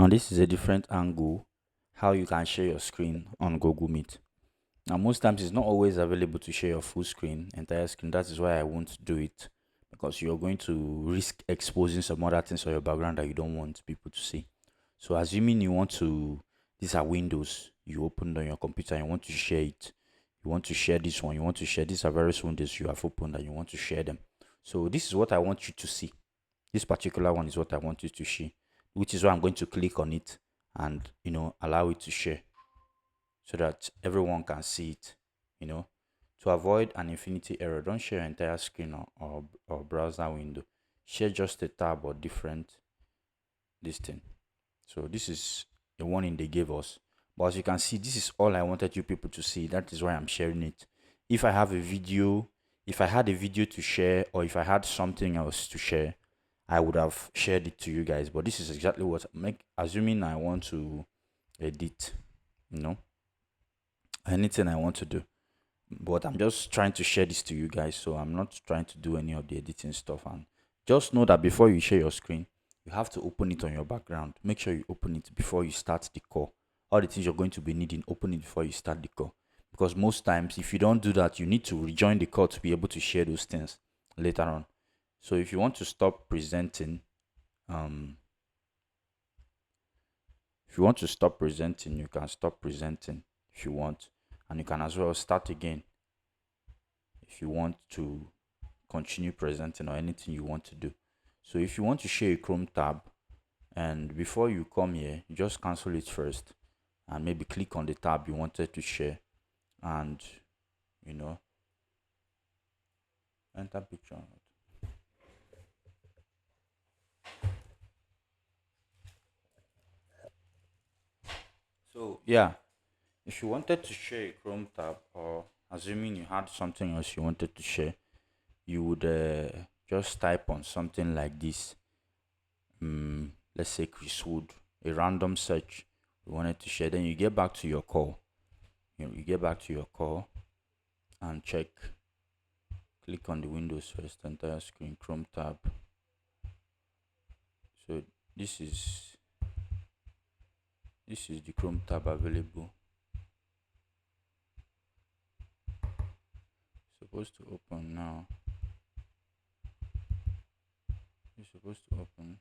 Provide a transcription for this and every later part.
Now this is a different angle how you can share your screen on Google Meet. Now most times it's not always available to share your full screen, entire screen. That is why I won't do it, because you're going to risk exposing some other things on your background that you don't want people to see. So assuming you want to, these are windows you opened on your computer, you want to share it. You want to share this one, you want to share, these are various windows you have opened and you want to share them. So this is what I want you to see. This particular one is what I want you to see, which is why I'm going to click on it and allow it to share so that everyone can see it. You know, to avoid an infinity error, don't share your entire screen or browser window. Share just a tab or different this thing. So this is the warning they gave us. But as you can see, this is all I wanted you people to see. That is why I'm sharing it. If I have a video, if I had a video to share, or if I had something else to share, I would have shared it to you guys. But this is exactly what assuming I want to edit, anything I want to do. But I'm just trying to share this to you guys, so I'm not trying to do any of the editing stuff. And just know that before you share your screen, you have to open it on your background. Make sure you open it before you start the call. All the things you're going to be needing, open it before you start the call. Because most times, if you don't do that, you need to rejoin the call to be able to share those things later on. So if you want to stop presenting, if you want to stop presenting, you can stop presenting if you want, and you can as well start again if you want to continue presenting or anything you want to do. So if you want to share a Chrome tab, and before you come here, you just cancel it first and maybe click on the tab you wanted to share, and enter picture. So yeah, if you wanted to share a Chrome tab, or assuming you had something else you wanted to share, you would just type on something like this. Let's say Chris Wood, a random search you wanted to share. Then you get back to your call. You get back to your call and check. Click on the Windows first, entire screen, Chrome tab. So this is the Chrome tab available. Supposed to open now. It's supposed to open.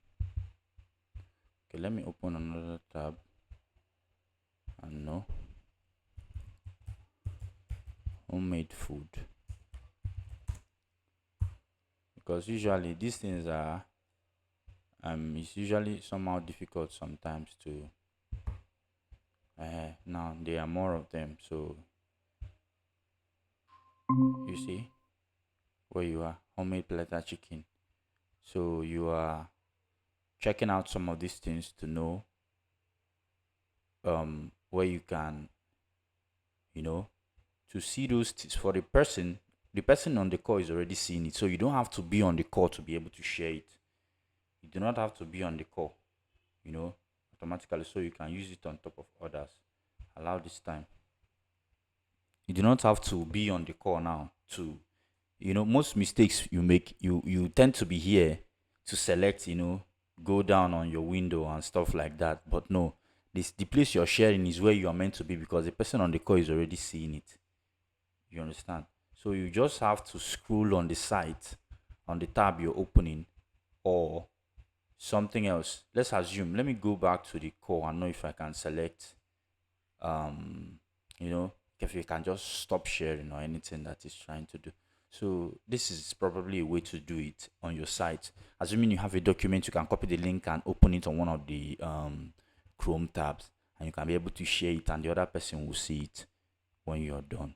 Okay, let me open another tab. And no. Homemade food. Because usually these things are it's usually somehow difficult sometimes to now there are more of them. So you see where you are, homemade platter chicken. So you are checking out some of these things to know where you can to see those for the person on the call is already seeing it, so you don't have to be on the call to be able to share it. You do not have to be on the call automatically, so you can use it on top of others. Allow this time. You do not have to be on the call now to most mistakes you make, you tend to be here to select, go down on your window and stuff like that. But no, the place you're sharing is where you are meant to be, because the person on the call is already seeing it. You understand? So you just have to scroll on the site, on the tab you're opening, or something else. Let's assume, let me go back to the call and know if I can select if you can just stop sharing or anything that is trying to do. So this is probably a way to do it on your site. Assuming you have a document, you can copy the link and open it on one of the Chrome tabs, and you can be able to share it, and the other person will see it when you're done.